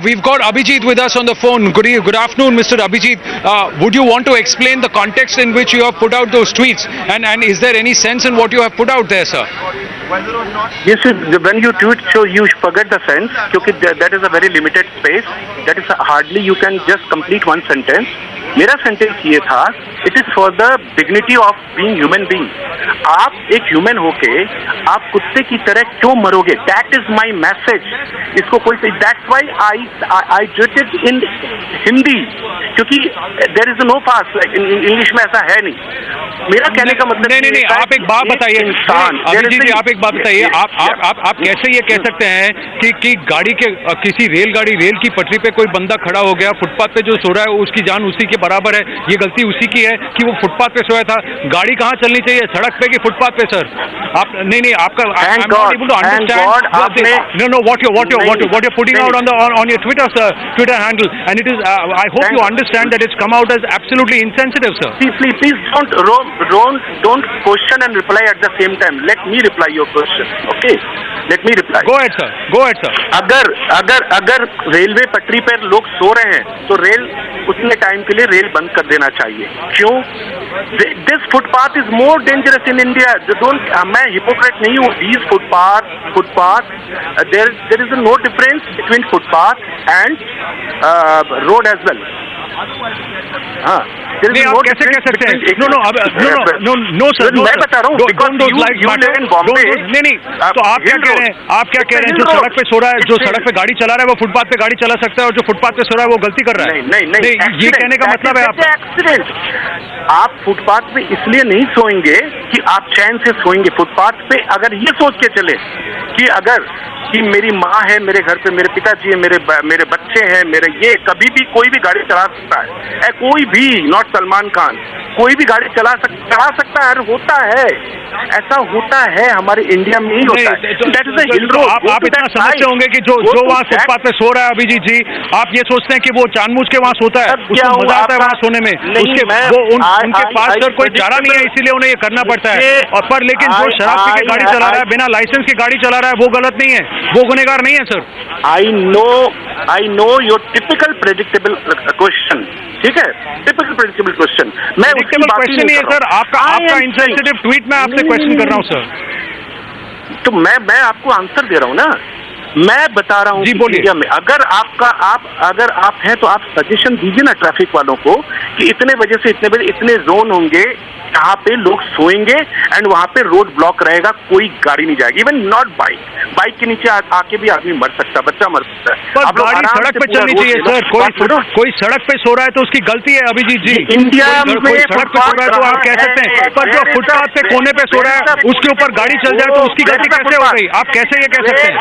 We've got Abhijeet with us on the phone. Good afternoon, Mr. Abhijeet. Would you want to explain the context in which you have put out those tweets? And is there any sense in what you have put out there, sir? Yes, when you tweet, so you forget the sense, because that is a very limited space. That is hardly you can just complete one sentence. मेरा sentence ये था, it is for the dignity of being human being. आप एक human होके आप कुत्ते की तरह क्यों मरोगे? That is my message. इसको कोई, that's why I did it in Hindi, क्योंकि there is no pass. English में ऐसा है नहीं. मेरा कहने का मतलब नहीं, आप एक बात बताइए अभिजीत जी, आप एक बात बताइए, आप कैसे ये कह सकते हैं कि गाड़ी के किसी रेलगाड़ी रेल की पटरी पे कोई बंदा खड़ा हो गया, फुटपाथ पे जो सो रहा है उसकी जान उसी के बराबर है, ये गलती उसी की है कि वो फुटपाथ पे सोया था. गाड़ी कहाँ चलनी चाहिए, सड़क पे कि फुटपाथ पे? सर आप नहीं आपका I'm not able to understand. No, what you're putting out on your Twitter handle, and it is I hope you understand that it's come out as absolutely insensitive, sir. Please don't question and reply at the same time. Let me reply your question. Okay, let me reply. Go ahead, sir. अगर railway पटरी पर लोग सो रहे हैं तो rail उतने time के लिए रेल बंद कर देना चाहिए. क्यों? This footpath is more dangerous in India. मैं हिपोक्रेट नहीं हूँ. These footpath there is no difference between footpath and road as well. हाँ, नहीं, आप कैसे कह सकते हैं? नो सर, मैं बता रहा हूँ, नहीं, तो आप क्या कह रहे हैं? आप क्या कह रहे हैं? जो सड़क पे सो रहा है, जो सड़क पे गाड़ी चला रहा है, वो फुटपाथ पे गाड़ी चला सकता है, और जो फुटपाथ पे सो रहा है वो गलती कर रहा है? नहीं, ये कहने का मतलब है आपका एक्सीडेंट. आप फुटपाथ पे इसलिए नहीं सोएंगे कि आप चैन से सोएंगे. फुटपाथ पे अगर ये सोच के चले कि मेरी माँ है मेरे घर पे, मेरे पिताजी है, मेरे बच्चे हैं, मेरे ये, कभी भी कोई भी गाड़ी चला सकता है. कोई भी, नॉट सलमान खान, कोई भी गाड़ी चला सकता है. होता है, ऐसा होता है, हमारे इंडिया में ही होता है. That is hill road. आप इतना समझते होंगे कि जो वहाँ फुटपाथ पे सो रहा है अभिजीत जी, आप ये सोचते हैं कि वो जानबूझ के वहाँ सोता है, उसको मजा आता है वहाँ सोने में? उनके पास सर कोई चारा नहीं है, इसीलिए उन्हें ये करना पड़ता है. और पर लेकिन जो शराब पी के गाड़ी चला रहा है, बिना लाइसेंस की गाड़ी चला रहा है, वो गलत नहीं है, वो गुनहगार नहीं है sir. I know your typical predictable question. ठीक है, टिपिकल प्रेडिक्टेबल क्वेश्चन. मैं उसकी बात क्वेश्चन नहीं है सर, आपका इंसेंसिटिव ट्वीट में आपसे क्वेश्चन कर रहा हूँ सर. तो मैं आपको आंसर दे रहा हूँ ना. मैं बता रहा हूँ जी, बोलिए. इंडिया में अगर आप हैं तो आप सजेशन दीजिए ना ट्रैफिक वालों को कि इतने बजे से इतने बजे इतने जोन होंगे जहाँ पे लोग सोएंगे एंड वहाँ पे रोड ब्लॉक रहेगा, कोई गाड़ी नहीं जाएगी. इवन नॉट बाइक के नीचे आके भी आदमी मर सकता है, बच्चा मर सकता है. पर गाड़ी सड़क पे चलनी चाहिए सर. कोई सड़क पे सो रहा है तो उसकी गलती है अभिजीत जी. इंडिया में सड़क पे सो रहा है तो आप कह सकते हैं, पर जो फुटपाथ पे कोने पे सो रहा है उसके ऊपर गाड़ी चल जाए तो उसकी गलती कैसे हो गई? आप कैसे ये कह सकते हैं?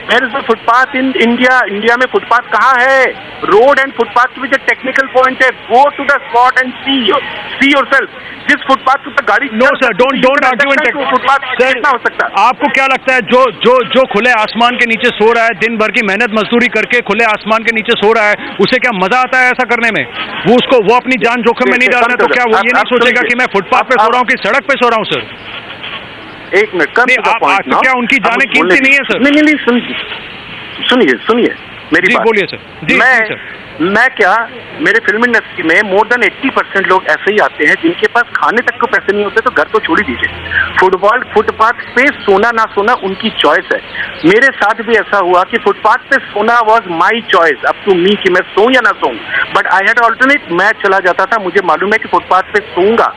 Where is the footpath in India? India में फुटपाथ कहाँ है? रोड एंड फुटपाथ में जो टेक्निकल पॉइंट है, go to the spot and see yourself. जिस फुटपाथ पे गाड़ी, no sir, don't argue in footpath कितना हो सकता है? आपको क्या लगता है जो खुले आसमान के नीचे सो रहा है, दिन भर की मेहनत मजदूरी करके खुले आसमान के नीचे सो रहा है, उसे क्या मजा आता है ऐसा करने में? वो अपनी जान जोखिम में नहीं डाल रहा है, तो क्या वो ये नहीं सोचेगा कि मैं फुटपाथ पे सो रहा हूँ कि सड़क पे सो रहा हूँ? सर एक minute, come to the point ना. क्या उनकी जाने कीमती नहीं है सर? नहीं, सुनिए मेरी बात. बोलिए सर. मैं क्या, मेरे फिल्म इंडस्ट्री में मोर देन 80% लोग ऐसे ही आते हैं जिनके पास खाने तक को पैसे नहीं होते, तो घर तो छोड़ ही दीजिए. फुटपाथ पे सोना ना सोना उनकी चॉइस है. मेरे साथ भी ऐसा हुआ कि फुटपाथ पे सोना was my choice, up to me कि मैं सोऊं या ना सोऊं. But I had alternate. मैं चला जाता था, मुझे मालूम है कि फुटपाथ पे सोऊंगा.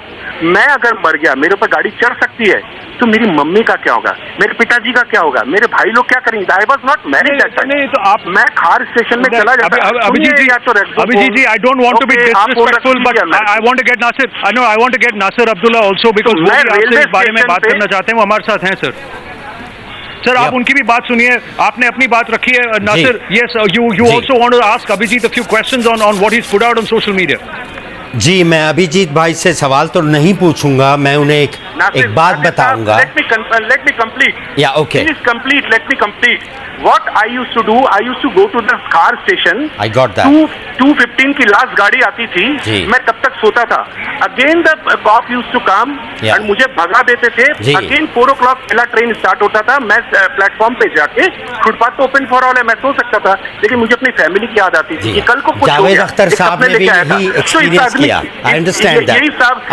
मैं अगर मर गया, मेरे ऊपर गाड़ी चढ़ सकती है, तो मेरी मम्मी का क्या होगा, मेरे पिताजी का क्या होगा, मेरे भाई लोग क्या करेंगे? I was not married that time. तो आप, मैं खार स्टेशन में चला जाता. Abhijeet ji, I don't want to be disrespectful, but I want to get Nasir. I know I want to get Nasir Abdullah also because वो भी आपसे इस बारे में बात करना चाहते हैं, वो हमारे साथ हैं सर. सर आप उनकी भी बात सुनिए, आपने अपनी बात रखी है. Nasir, yes, you also want to ask Abhijeet a few questions on what he's put out on social media. जी, मैं अभिजीत भाई से सवाल तो नहीं पूछूंगा, मैं उन्हें एक बात बताऊंगा. Let me complete. Yeah, okay. Please complete. Let me complete. what I used to do, I used to go to the car station. I got that. 2:15 की लास्ट गाड़ी आती थी, मैं तब तक सोता था. Again the cop used to come and मुझे भगा देते थे. Again 4 o'clock पहला ट्रेन स्टार्ट होता था. मैं प्लेटफॉर्म पे जाके फुटपाथ तो ओपन फॉर ऑल है, मैं सो सकता था, लेकिन मुझे अपनी फैमिली की याद आती थी कि कल को कुछ हो गया. जावेद अख्तर साहब ने भी यही एक्सपीरियंस किया. I understand that.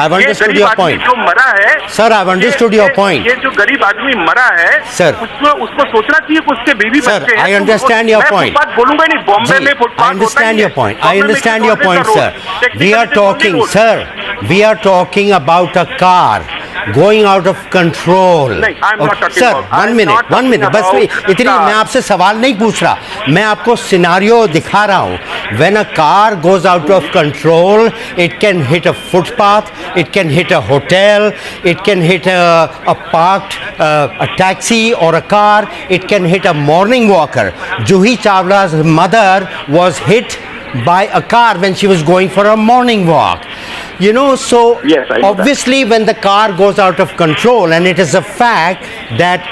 I've understood your point. जो मरा है, Sir, I've understood your point. ये जो गरीब आदमी मरा है, Sir, उसको सोचना चाहिए कि उसके बीवी बच्चे हैं. I understand your point. मैं बोलूंगा नहीं, बॉम्बे में footpath I understand your point. I understand your point, sir. We are talking, sir. We are talking about a car going out of control. I'm not talking sir, about. one minute. बस इतनी मैं आपसे सवाल नहीं पूछ रहा. मैं आपको सिनारियो दिखा रहा हूँ. When a car goes out of control, it can hit a footpath, it can hit a hotel, it can hit a parked a taxi or a car, it can hit a morning walker. Juhi Chawla's mother was hit by a car when she was going for a morning walk. You know, so yes, obviously when the car goes out of control, and it is a fact that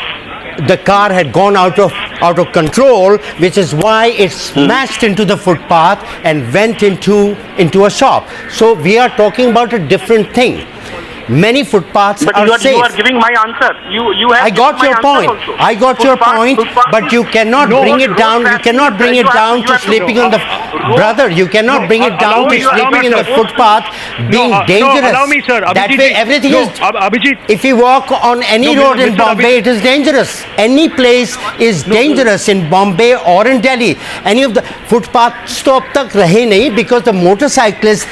the car had gone out of control, which is why it smashed into the footpath and went into a shop. So we are talking about a different thing. Many footpaths are safe. You are giving my answer. You have. I got your point. I got your point. But you cannot bring it down. You cannot bring it down to sleeping on the brother. You cannot bring it down to sleeping in the footpath, being dangerous. No, allow me, sir. That way, everything is. Abhijeet. If you walk on any road in Bombay, it is dangerous. Any place is dangerous in Bombay or in Delhi. Any of the footpaths to ab tak rahe nahi, because the motorcyclists,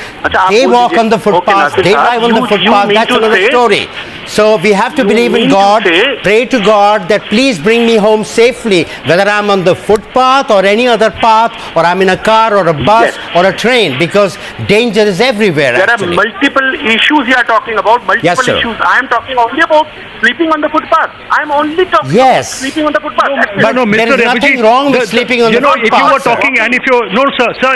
they walk on the footpath, they drive on the footpath. That's another story. So we have to believe in God, pray to God that please bring me home safely, whether I'm on the footpath or any other path, or I'm in a car or a bus or a train, because danger is everywhere. There are multiple issues you are talking about, multiple issues. I am talking only about sleeping on the footpath. I am only talking about sleeping on the footpath. But there is nothing wrong with sleeping on the footpath. If you were talking and if you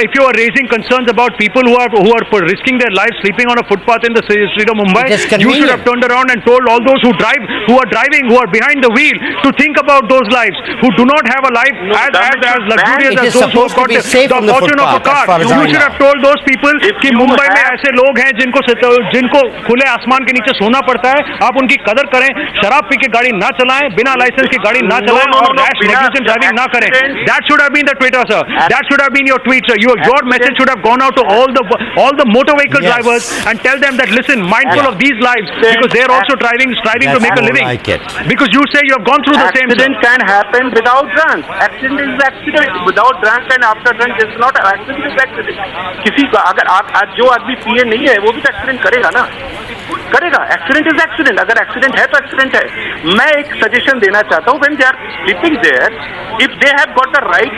if you are raising concerns about people who are risking their lives sleeping on a footpath in the street of Mumbai, you should have turned around and told all those who are driving, who are behind the wheel, to think about those lives who do not have a life as luxurious as those who have got the fortune of a car. You should have told those people कि मुंबई में ऐसे लोग हैं जिनको खुले आसमान के नीचे सोना पड़ता है. आप उनकी कदर करें. शराब पी के गाड़ी ना चलाएं, बिना लाइसेंस की गाड़ी ना चलाएं और रैश नेग्लिजेंट ड्राइविंग ना करें. That should have been the Twitter, sir. That should have been your tweet, sir. Your message should have gone out to all the motor vehicle drivers and tell them that listen, mindful of these lives, because they are also striving to make a living. Because you say you have gone through the same. Accident can happen without drunk. Accident is accident. Without drunk and after drunk is not accident is accident. किसी का अगर आज जो आदमी पिए नहीं है वो भी तो एक्सीडेंट करेगा ना. करेगा. Accident is accident. अगर एक्सीडेंट है तो एक्सीडेंट है. मैं एक सजेशन देना चाहता हूँ. When they are sleeping there, if they have got the right,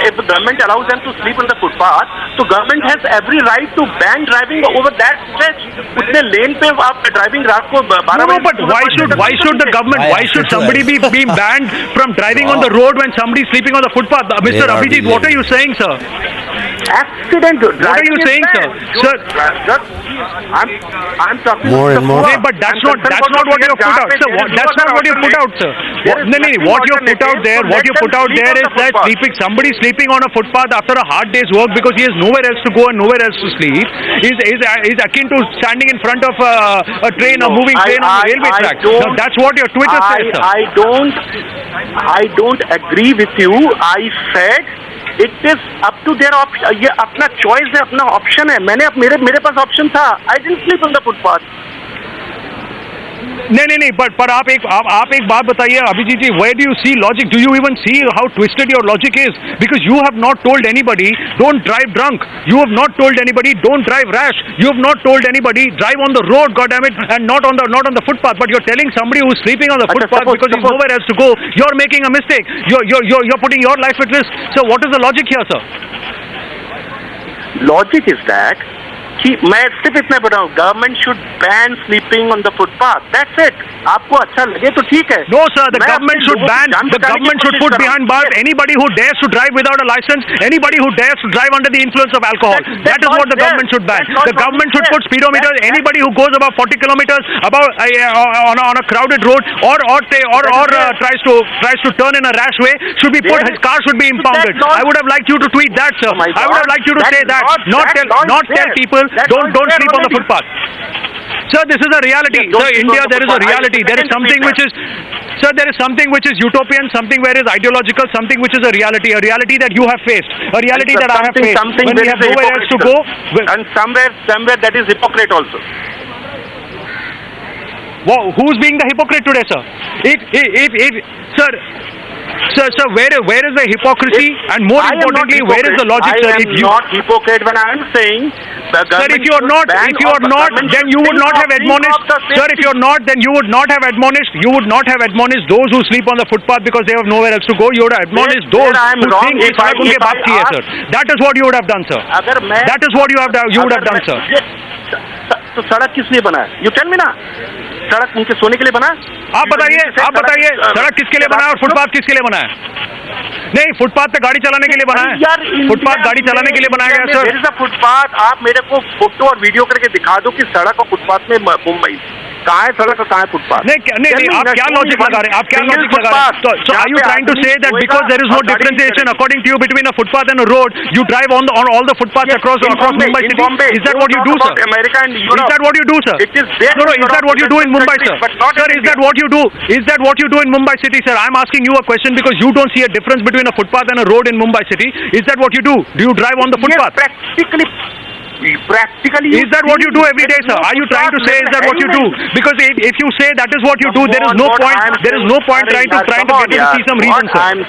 if the government allows them to sleep on the footpath, so government has every right to ban driving over that stretch. उतने लेन पे आप driving रात को 12 बजे. But why should the government? Why should somebody be banned from driving on the road when somebody is sleeping on the footpath? Mr. Abhijeet, what are you saying, sir? Accident. What are you saying, sir? Sir, I'm talking more and more. But that's not what you have put out, sir. That's not what you put out, sir. What you put out there is that somebody sleeping on a footpath after a hard day's work because he has nowhere else to go and nowhere else to sleep is akin to standing in front of a train, a moving train on the railway track. Now, that's what your Twitter says, sir. I don't agree with you. I said it is up to their option. ये अपना choice है, अपना option है. मेरे पास option था. I didn't sleep on the footpath. नहीं पर आप एक बात बताइए अभिजीत जी, where do you see logic? Do you even see how twisted your logic is? Because you have not told anybody don't drive drunk. You have not told anybody don't drive rash. You have not told anybody drive on the road, goddammit, and not on the footpath. But you're telling somebody who's sleeping on the footpath because he's nowhere else to go, you're making a mistake. You're putting your life at risk. So what is the logic here, sir? Logic is that कि मैं सिर्फ इतना बोल रहा हूँ, government should ban sleeping sleeping on the footpath. That's it. आपको अच्छा लगे तो ठीक है. No, sir. The government should ban. The government should put behind bars anybody who dares to drive without a license. Anybody who dares to drive under the influence of alcohol. That is what the government should ban. The government should put speedometers. Anybody who goes above 40 kilometers on a crowded road or tries to turn in a rash way should be put. His car should be impounded. I would have liked you to tweet that, sir. I would have liked you to say that. Not tell people don't sleep on the footpath. Sir, this is a reality. Sir, India, there is a reality. There is something which is, sir, there is something which is utopian, something where is ideological, something which is a reality that you have faced, a reality that I have faced. When we have nowhere else to go, and somewhere that is hypocrite also. Wow, who's being the hypocrite today, sir? Sir, where is the hypocrisy? And more importantly, where is the logic, sir? I am not hypocrite when I am saying the government. Sir, if you are not, then you would not have admonished. Sir, if you are not, then you would not have admonished. You would not have admonished those who sleep on the footpath because they have nowhere else to go. You would have admonished those who think कि सड़क उनके बाप की है, sir. That is what you would have done, sir. That is what you would have done, sir. तो सड़क किस लिए बना है? You tell me ना. सड़क उनके सोने के लिए बना? आप बताइए सड़क किसके लिए बना है और फुटपाथ किसके लिए बना है? नहीं, फुटपाथ पे गाड़ी चलाने के लिए बना है. फुटपाथ गाड़ी चलाने के लिए बनाया गया, sir. There is a footpath. आप मेरे को फोटो और वीडियो करके दिखा दो कि सड़क और फुटपाथ में मुंबई कहाँ है सड़क और कहाँ है फुटपाथ? नहीं, आप क्या लॉजिक लगा रहे हैं? आप क्या लॉजिक लगा रहे हैं? So are you trying to say that because there is no differentiation according to you between a footpath and a road, you drive on all the footpaths across Mumbai city? Is that what you do, sir? America and Europe. Is that what you do, sir? It is there. No, is that what you do in Mumbai, sir? Sir, is that what you do? Is that what you do in Mumbai city, sir? I'm asking you a question because you don't see a difference between a footpath and a road in Mumbai city. Is that what you do? Do you drive on the footpath? Yes, practically. Is that what you do every day, sir? Are you trying to say is that what you do? Because if you say that is what you do, there is no point. There is no point trying to get you to see some reason, sir. I'm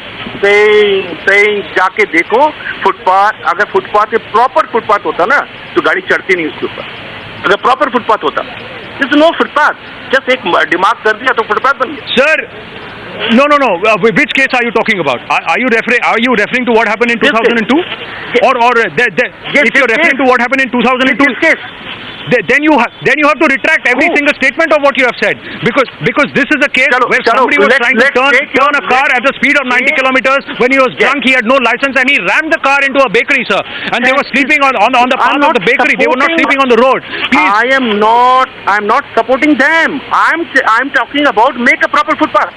saying जाके देखो footpath. अगर footpath पे proper footpath होता ना तो गाड़ी चढ़ती नहीं उसके ऊपर. अगर प्रॉपर फुटपाथ होता, दिस नो फुटपाथ. जस्ट एक दिमाग कर दिया तो फुटपाथ बन गया. Sir. No. Which case are you talking about? Are you referring to what happened in 2002? Or if you're referring to what happened in 2002, then you have to retract every single statement of what you have said because this is a case where somebody was trying to turn a car at the speed of 90 kilometers when he was drunk. He had no license and he rammed the car into a bakery, sir. And they were sleeping on the path of the bakery. They were not sleeping on the road. Please. I'm not supporting them. I'm talking about make a proper footpath.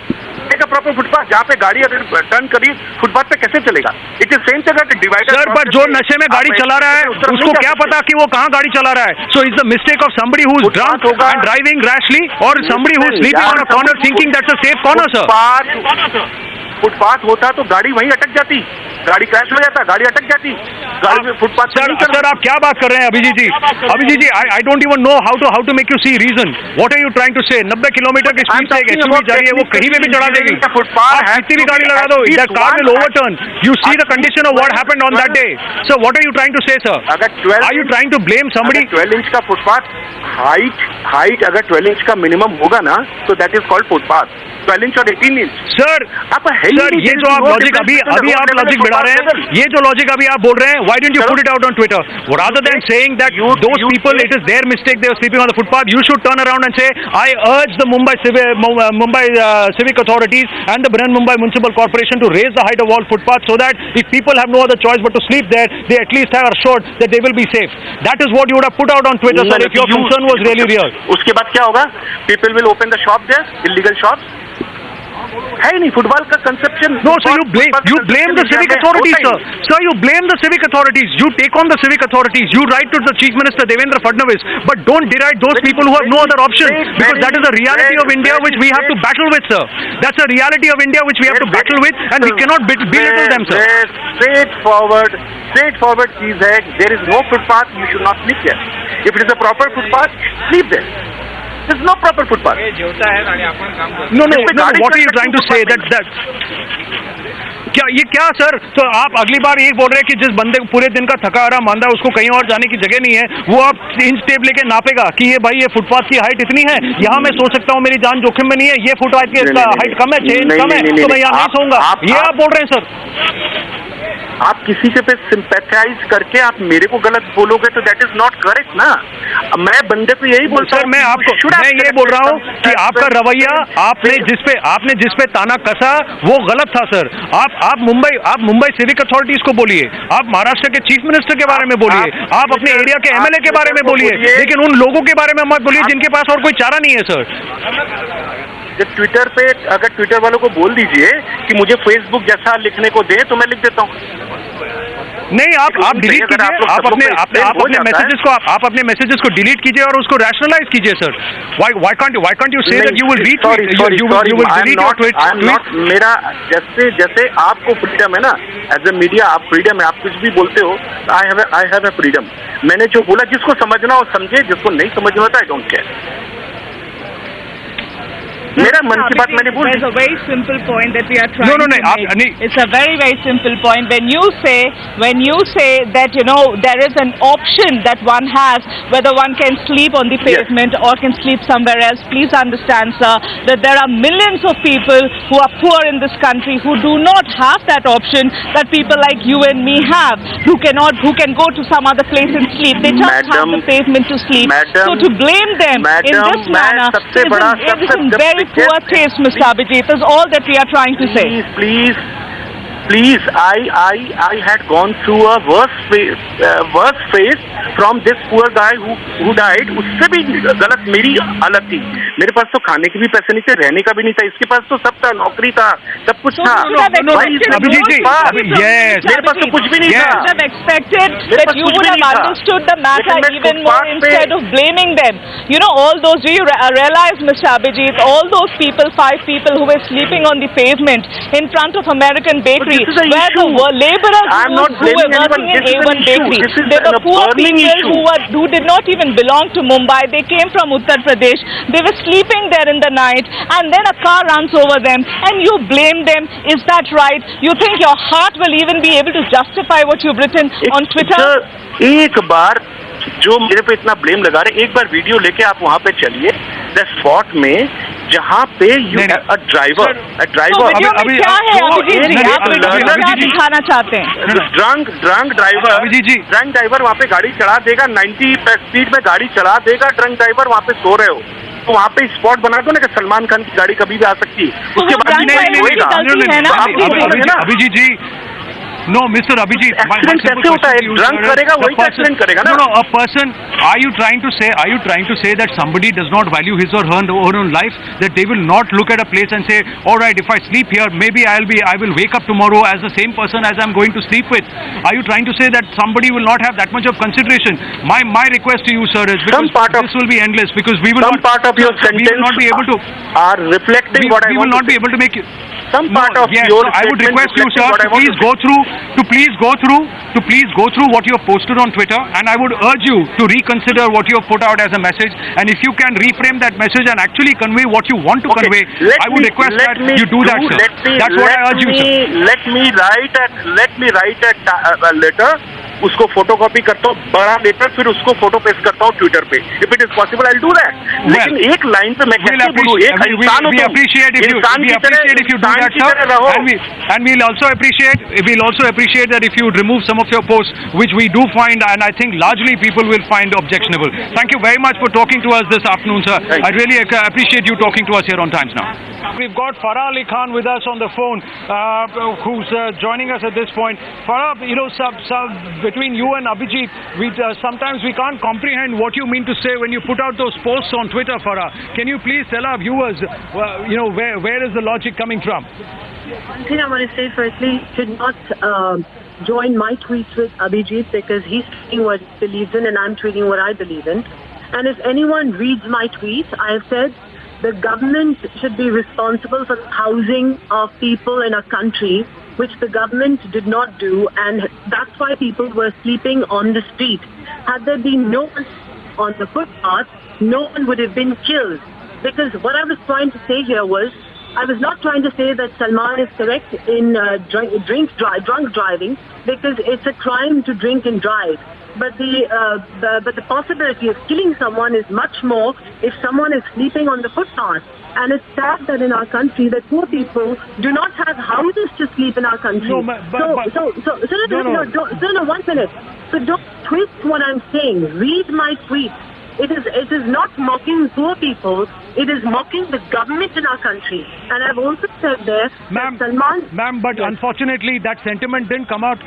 Make a proper footpath. जहाँ पे गाड़ी अगर turn करी footpath पे कैसे चलेगा? It is same जगह divider. Sir, पर जो नशे में गाड़ी चला रहा है उसको क्या पता कि वो कहाँ गाड़ी चला रहा है? So it's the mistake of somebody who is drunk and driving rashly or somebody who is sleeping on a corner thinking that's a safe corner, sir. Footpath होता तो गाड़ी वहीं अटक जाती. गाड़ी क्रैश हो जाता, गाड़ी अटक जाती. गाड़ी फुटपाथ. सर, आप क्या बात कर रहे हैं Abhijeet ji? I don't even know how to make you see reason. What are you trying to say? 90 kilometre की स्पीड से एक एसयूवी जा रही है, वो कहीं पे भी चढ़ा देगी. आप कितनी भी गाड़ी लगा दो, that car will overturn. You see the condition of what happened on that day. So what are you trying to say, sir? Are you trying to blame somebody? 12 inch का फुटपाथ हाइट अगर 12 inch का minimum होगा ना तो that is called footpath. 12 inch और 18 inch. Sir, ये जो आप लॉजिक अभी आप लॉजिक बढ़ा रहे हैं, ये जो लॉजिक अभी आप बोल रहे हैं, why didn't you put it out on Twitter? Rather than saying that those people, it is their mistake, they were sleeping on the footpath, you should turn around and say, I urge the Mumbai civic authorities and the Mumbai Municipal Corporation to raise the height of all footpaths so that if people have no other choice but to sleep there, they at least are assured that they will be safe. That is what you would have put out on Twitter, sir, if your concern was really real. उसके बाद क्या होगा? People will open the shop there, illegal shops. है नहीं football का conception. No, so you blame the civic authorities, sir. Sir, you blame the civic authorities. You take on the civic authorities. You write to the Chief Minister Devendra Fadnavis, but don't deride those people who have no other option because that is a reality of India which we have to battle with, sir. That's a reality of India which we have to battle with, and we cannot belittle them, sir. Straightforward चीज है. There is no footpath. You should not sleep there. If it is a proper footpath, sleep there. There's no proper footpath. No. What are you trying to say? That क्या sir? तो आप अगली बार ये बोल रहे हैं कि जिस बंदे को पूरे दिन का थका हारा मांदा उसको कहीं और जाने की जगह नहीं है, वो आप इंच टेप लेके नापेगा कि ये भाई ये फुटपाथ की हाइट इतनी है, यहाँ मैं सो सकता हूँ, मेरी जान जोखिम में नहीं है, ये फुटपाथ की हाइट कम है, 6 इंच कम है, तो मैं यहाँ नहीं सोऊंगा. ये आप बोल रहे हैं, सर? आप किसी के पे सिंपैथाइज करके आप मेरे को गलत बोलोगे तो दैट इज नॉट करेक्ट ना। मैं बंदे को यही बोलता सर, मैं ये बोल रहा हूँ कि आपका रवैया, आपने जिस पे ताना कसा वो गलत था सर। आप मुंबई सिविक अथॉरिटीज को बोलिए, आप महाराष्ट्र के चीफ मिनिस्टर के बारे में बोलिए, आप अपने एरिया के एमएलए के बारे में बोलिए, लेकिन उन लोगों के बारे में मत बोलिए जिनके पास और कोई चारा नहीं है सर। जब ट्विटर पे अगर ट्विटर वालों को बोल दीजिए कि मुझे फेसबुक जैसा लिखने को दे तो मैं लिख देता हूँ। नहीं, आप डिलीट कीजिए, आप अपने मैसेजेस को डिलीट कीजिए और उसको रैशनलाइज कीजिए sir. Why can't you say that you will retweet, you will delete your tweet? मेरा जैसे आपको फ्रीडम है ना, एज ए मीडिया आप फ्रीडम है, आप कुछ भी बोलते हो, आई हैव ए फ्रीडम। मैंने जो बोला जिसको समझना हो समझे, जिसको नहीं समझना होता आई डोंट केयर। मेरा मन की बात मैंने बोल दी। There's a very simple point that we are trying to make. It's a very, very simple point. When you say that, you know, there is an option that one has whether one can sleep on the pavement or can sleep somewhere else, please understand, sir, that there are millions of people who are poor in this country who do not have that option that people like you and me have, who can go to some other place and sleep. They just have the pavement to sleep. So to blame them in this manner is in very poor taste, Mr. Abhijeet, is all that we are trying to say. Please, I had gone through a worse phase from this poor guy who died. उससे भी गलत मेरी हालत थी। मेरे पास तो खाने के भी पैसे नहीं थे, रहने का भी नहीं था। इसके पास तो सब था, नौकरी था, सब कुछ था। अभिजीत जी, मेरे पास तो कुछ भी नहीं था। I would have expected that you would have understood the matter even more instead of blaming them. You know, all those, do you realize, Mr. Abhijeet, all those people, 5 people who were sleeping on the pavement in front of American Bakery, where the laborers who were working in A1 Bakery, they were poor people who did not even belong to Mumbai. They came from Uttar Pradesh. They were sleeping there in the night, and then a car runs over them, and you blame them. Is that right? You think your heart will even be able to justify what you've written on Twitter? एक बार जो मेरे पे इतना blame लगा रहे, एक बार video लेके आप वहाँ पे चलिए द स्पॉट में जहाँ पे ड्राइवर दिखाना चाहते हैं, ड्रंक ड्राइवर वहाँ पे गाड़ी चढ़ा देगा, 90 स्पीड में गाड़ी चढ़ा देगा, ड्रंक ड्राइवर वहाँ पे सो रहे हो तो वहाँ पे स्पॉट बना दो ना कि सलमान खान की गाड़ी कभी भी आ सकती है, उसके बाद अभिजीत जी, No, Mr. Abhijeet, my कैसे होता है? ड्रंक करेगा वही एक्सीडेंट करेगा ना? No, a person. Are you trying to say that somebody does not value his or her own life? That they will not look at a place and say, all right, if I sleep here, maybe I will wake up tomorrow as the same person as I'm going to sleep with. Are you trying to say that somebody will not have that much of consideration? My request to you, sir, is because this will be endless because we will not. Some part of your sentence not be able to are reflecting what I want. We will not be able to make you. Some part of your I would request you, sir, to please go through what you have posted on Twitter, and I would urge you to reconsider what you have put out as a message, and if you can reframe that message and actually convey what you want to convey, I would request that you do that, sir. That's what I urge you, sir. Let me write a letter. उसको photocopy करता हूँ, बड़ा letter, फिर उसको photo paste करता हूँ Twitter पे। If it is possible, I'll do that. लेकिन एक लाइन पे मैं कैसे बोलूँ? एक इंसान हो, इंसान की तरह रहो। And we'll also appreciate that if you would remove some of your posts, which we do find, and I think largely people will find objectionable. Thank you very much for talking to us this afternoon, sir. I really appreciate you talking to us here on Times Now. We've got Farah Ali Khan with us on the phone, who's joining us at this point. Farah, you know, between you and Abhijeet, sometimes we can't comprehend what you mean to say when you put out those posts on Twitter, Farah. Can you please tell our viewers, where is the logic coming from? One thing I want to say firstly, should not join my tweets with Abhijeet because he's tweeting what he believes in and I'm tweeting what I believe in. And if anyone reads my tweets, I have said the government should be responsible for the housing of people in a country, which the government did not do, and that's why people were sleeping on the street. Had there been no one on the footpath, no one would have been killed. Because what I was trying to say here was, I was not trying to say that Salman is correct in drunk driving, because it's a crime to drink and drive. But the possibility of killing someone is much more if someone is sleeping on the footpath. And it's sad that in our country, that poor people do not have houses to sleep in our country. No, 1 minute. So don't twist what I'm saying. Read my tweet. It is not mocking poor people. It is mocking the government in our country. And I've also said there that Salman... Ma'am, but Yes. unfortunately that sentiment didn't come out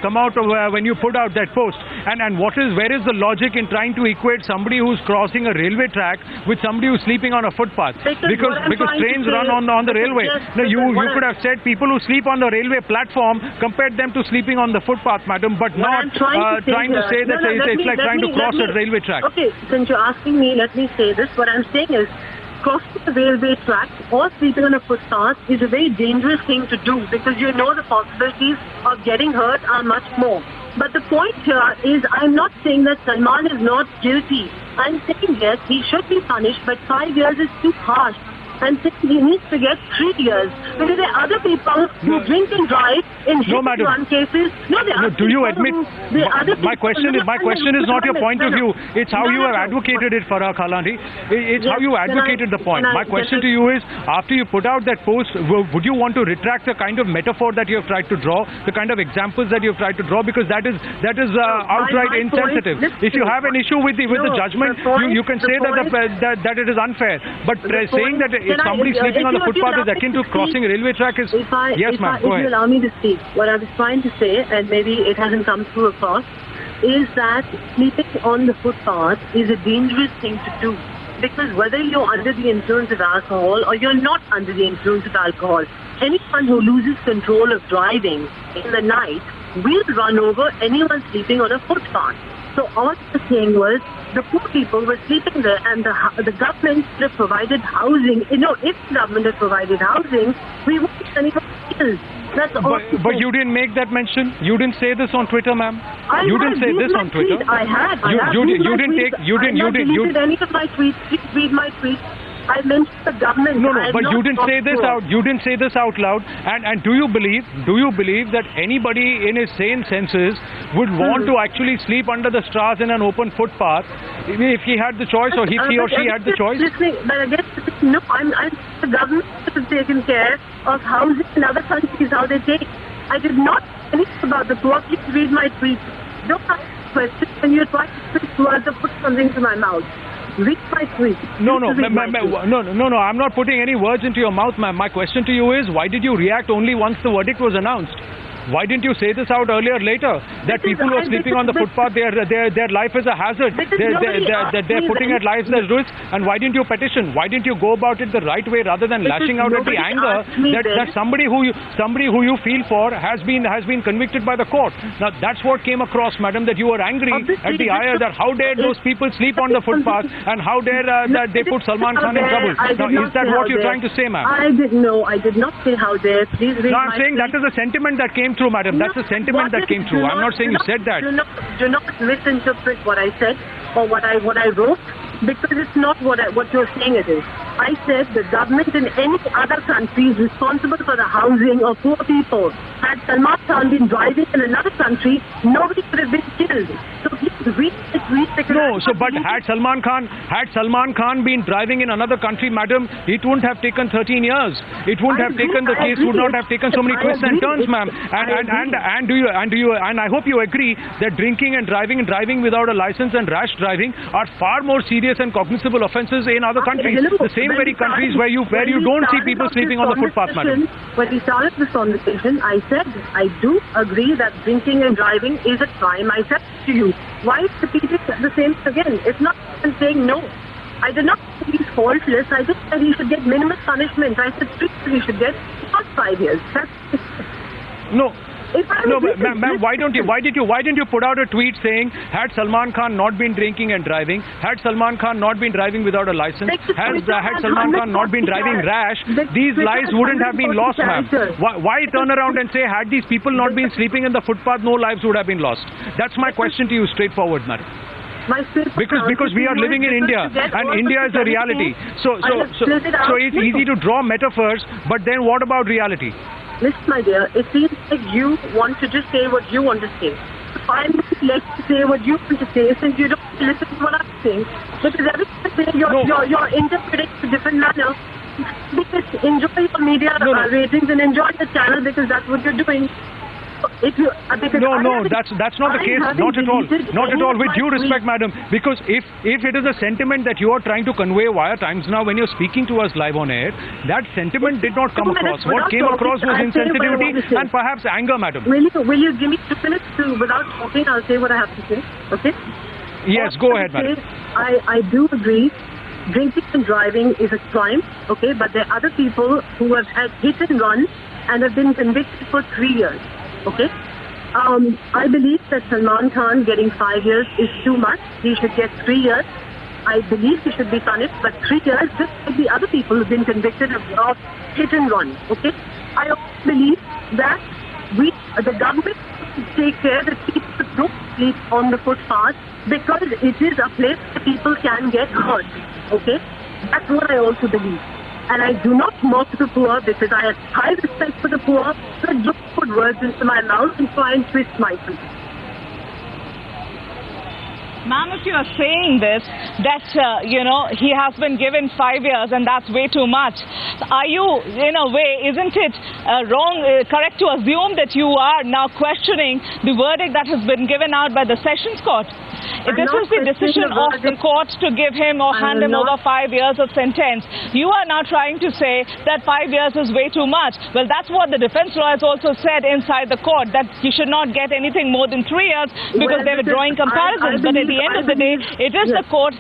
when you put out that post. And where is the logic in trying to equate somebody who's crossing a railway track with somebody who's sleeping on a footpath? Because trains run on the railway. No, you could have said people who sleep on the railway platform, compared them to sleeping on the footpath, madam, but not trying to say that it's like trying to cross a railway track. Okay, since you're asking me, let me say this. What I'm saying is, crossing the railway track or sleeping on a footpath is a very dangerous thing to do, because you know the possibilities of getting hurt are much more. But the point here is, I'm not saying that Salman is not guilty. I'm saying yes, he should be punished, but 5 years is too harsh. And saying he needs to get 3 years. Because there are other people who drink and drive in one cases. Do you admit? My question is not your point of view. It's how you have advocated it, Farah Khalani. It's how you advocated the point. My question to you is, after you put out that post, would you want to retract the kind of metaphor that you have tried to draw, the kind of examples that you have tried to draw? Because that is outright insensitive. If you have an issue with the judgment, you can say that it is unfair. But saying that if somebody sleeping on the footpath is akin to crossing a railway track is... Yes, ma'am, go ahead. If you allow me to speak, what I was trying to say, and maybe it hasn't come through across, is that sleeping on the footpath is a dangerous thing to do. Because whether you're under the influence of alcohol or you're not under the influence of alcohol, anyone who loses control of driving in the night will run over anyone sleeping on a footpath. So all the saying was, the poor people were sleeping there, and the government had provided housing. You know, if the government had provided housing, we wouldn't have anyone killed. That's all. But you didn't make that mention. You didn't say this on Twitter, ma'am. You didn't say this on Twitter. I had. You didn't take. You didn't. Any of my tweets. Please read my tweets. I mentioned the government. No, but you didn't say this out. You didn't say this out loud. And do you believe that anybody in his sane senses would want to actually sleep under the stars in an open footpath if he had the choice, or if he or she had the choice? But again, no, the government has taken care of housing in other countries, how they take. I did not say anything about the poor. Please read my tweets. Don't ask questions when you're trying to speak words or put something to my mouth. Read my tweet. No, I'm not putting any words into your mouth, ma'am. My question to you is, why did you react only once the verdict was announced? Why didn't you say this out earlier, later? That people who are sleeping on the footpath, their life is a hazard. They're putting their lives at risk. And why didn't you petition? Why didn't you go about it the right way rather than lashing out at the anger that somebody who you feel for has been convicted by the court? Now that's what came across, madam, that you were angry at the ayah, that how dare those people sleep on the footpath, and how dare that they put Salman Khan in trouble. Now is that what you're trying to say, ma'am? I did not say how dare. Please read I'm saying that is a sentiment that came through, madam. That's the sentiment that came through. I'm not saying you said that. Do not misinterpret what I said or what I wrote, because it's not what you're saying it is. I said the government in any other country is responsible for the housing of poor people. Had Salman Khan been driving in another country, nobody could have been killed. So please read it. No, but had Salman Khan been driving in another country, madam, it wouldn't have taken 13 years. It wouldn't have taken, the case would not have taken so many twists and turns, ma'am. And I hope you agree that drinking and driving without a license and rash driving are far more serious and cognizable offences in other countries. The same very countries where you don't see people sleeping on the footpath, madam. When we started this conversation, I said I do agree that drinking and driving is a crime. I said to you, why repeat it the same again? It's not even saying no. I did not say he's faultless. I just said he should get minimum punishment. I said he should get not 5 years. No, but ma'am, why didn't you put out a tweet saying, had Salman Khan not been drinking and driving, had Salman Khan not been driving without a license, had Salman Khan not been driving rash, these lives wouldn't have been lost, ma'am. Why turn around and say, had these people not been sleeping in the footpath, no lives would have been lost? That's my question to you, straightforward, madam. Because we are living in India, and India is a reality. So it's easy to draw metaphors, but then what about reality? Listen, my dear, it seems like you want to just say what you want to say. I'm let you say what you want to say since you don't listen to what I'm saying. Because everything I say, you're interpreting in a different manner. Because enjoy your media ratings and enjoy the channel because that's what you're doing. That's not the case. Not at all. Not at all. With due respect, madam, because if it is a sentiment that you are trying to convey via Times Now when you're speaking to us live on air, that sentiment did not come across. What came across was insensitivity and perhaps anger, madam. Will you give me 2 minutes without talking? I'll say what I have to say. Okay? Yes, go ahead, madam. I do agree. Drinking and driving is a crime. Okay, but there are other people who have had hit and run and have been convicted for 3 years. Okay? I believe that Salman Khan getting 5 years is too much. He should get 3 years. I believe he should be punished, but 3 years, just like the other people who have been convicted of hit and run. Okay? I also believe that the government should take care that people don't sleep on the footpath because it is a place where people can get hurt. Okay? That's what I also believe. And I do not mock the poor because I have high respect for the poor, so I don't put words into my mouth and try and twist my truth. Ma'am, if you are saying this, that, he has been given 5 years and that's way too much, are you, in a way, isn't it correct to assume that you are now questioning the verdict that has been given out by the Sessions Court? This is the decision of the court to give him or hand him over 5 years of sentence. You are now trying to say that 5 years is way too much. Well, that's what the defense lawyers also said inside the court, that he should not get anything more than 3 years because they were drawing comparisons. But at the end of the day, it is the court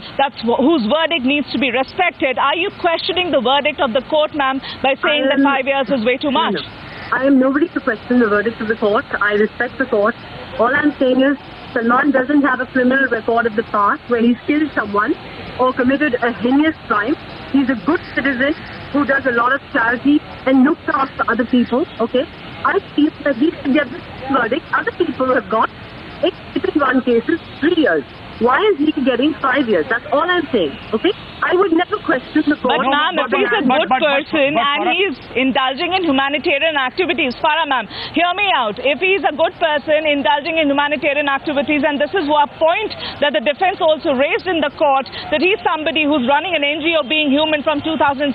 whose verdict needs to be respected. Are you questioning the verdict of the court, ma'am, by saying that 5 years is way too much? I am nobody to question the verdict of the court. I respect the court. All I'm saying is Salman doesn't have a criminal record of the past where he's killed someone or committed a heinous crime. He's a good citizen who does a lot of charity and looks after other people. Okay, I feel that he should get this verdict. Other people have got in one cases 3 years. Why is he getting 5 years? That's all I'm saying. Okay? I would never question the court. But ma'am, if he's a good person and he's indulging in humanitarian activities, Farah ma'am, hear me out. If he's a good person indulging in humanitarian activities, and this is a point that the defense also raised in the court, that he's somebody who's running an NGO Being Human from 2007,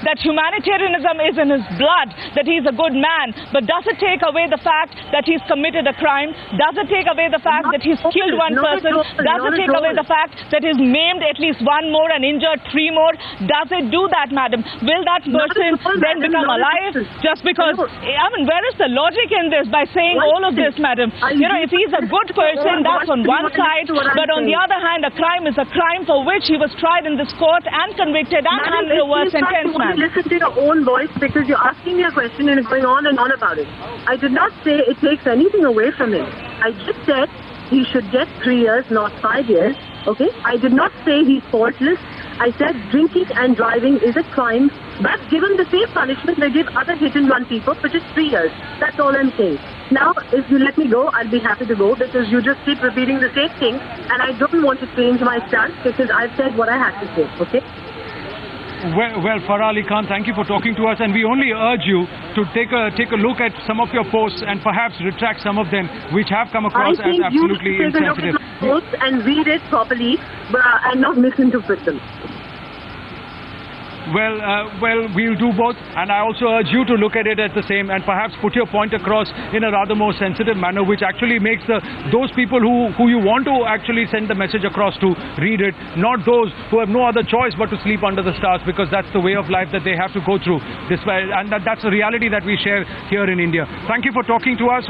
that humanitarianism is in his blood, that he's a good man. But does it take away the fact that he's committed a crime? Does it take away the fact that he's killed one person? Does it take away the fact that he's maimed at least one more and injured 3 more? Does it do that, madam? Will that person then become alive just because? I mean, where is the logic in this by saying all of this, madam? If he's a good person, that's on one side, but on the other hand, a crime is a crime for which he was tried in this court and convicted and handed over a sentence, ma'am. Listen to your own voice because you're asking me a question and going on and on about it. I did not say it takes anything away from him. I just said he should get 3 years, not 5 years. Okay? I did not say he's faultless. I said drinking and driving is a crime, but given the same punishment they give other hit-and-run people, which is 3 years. That's all I'm saying. Now, if you let me go, I'll be happy to go because you just keep repeating the same thing, and I don't want to change my stance because I've said what I had to say. Okay? Well, Farah Ali Khan, thank you for talking to us, and we only urge you to take a look at some of your posts and perhaps retract some of them which have come across as absolutely insensitive. I think you take a look at my posts and read it properly and not misinterpret them. Well, we'll do both, and I also urge you to look at it at the same and perhaps put your point across in a rather more sensitive manner, which actually makes those people who you want to actually send the message across to read it, not those who have no other choice but to sleep under the stars because that's the way of life that they have to go through. And that's a reality that we share here in India. Thank you for talking to us.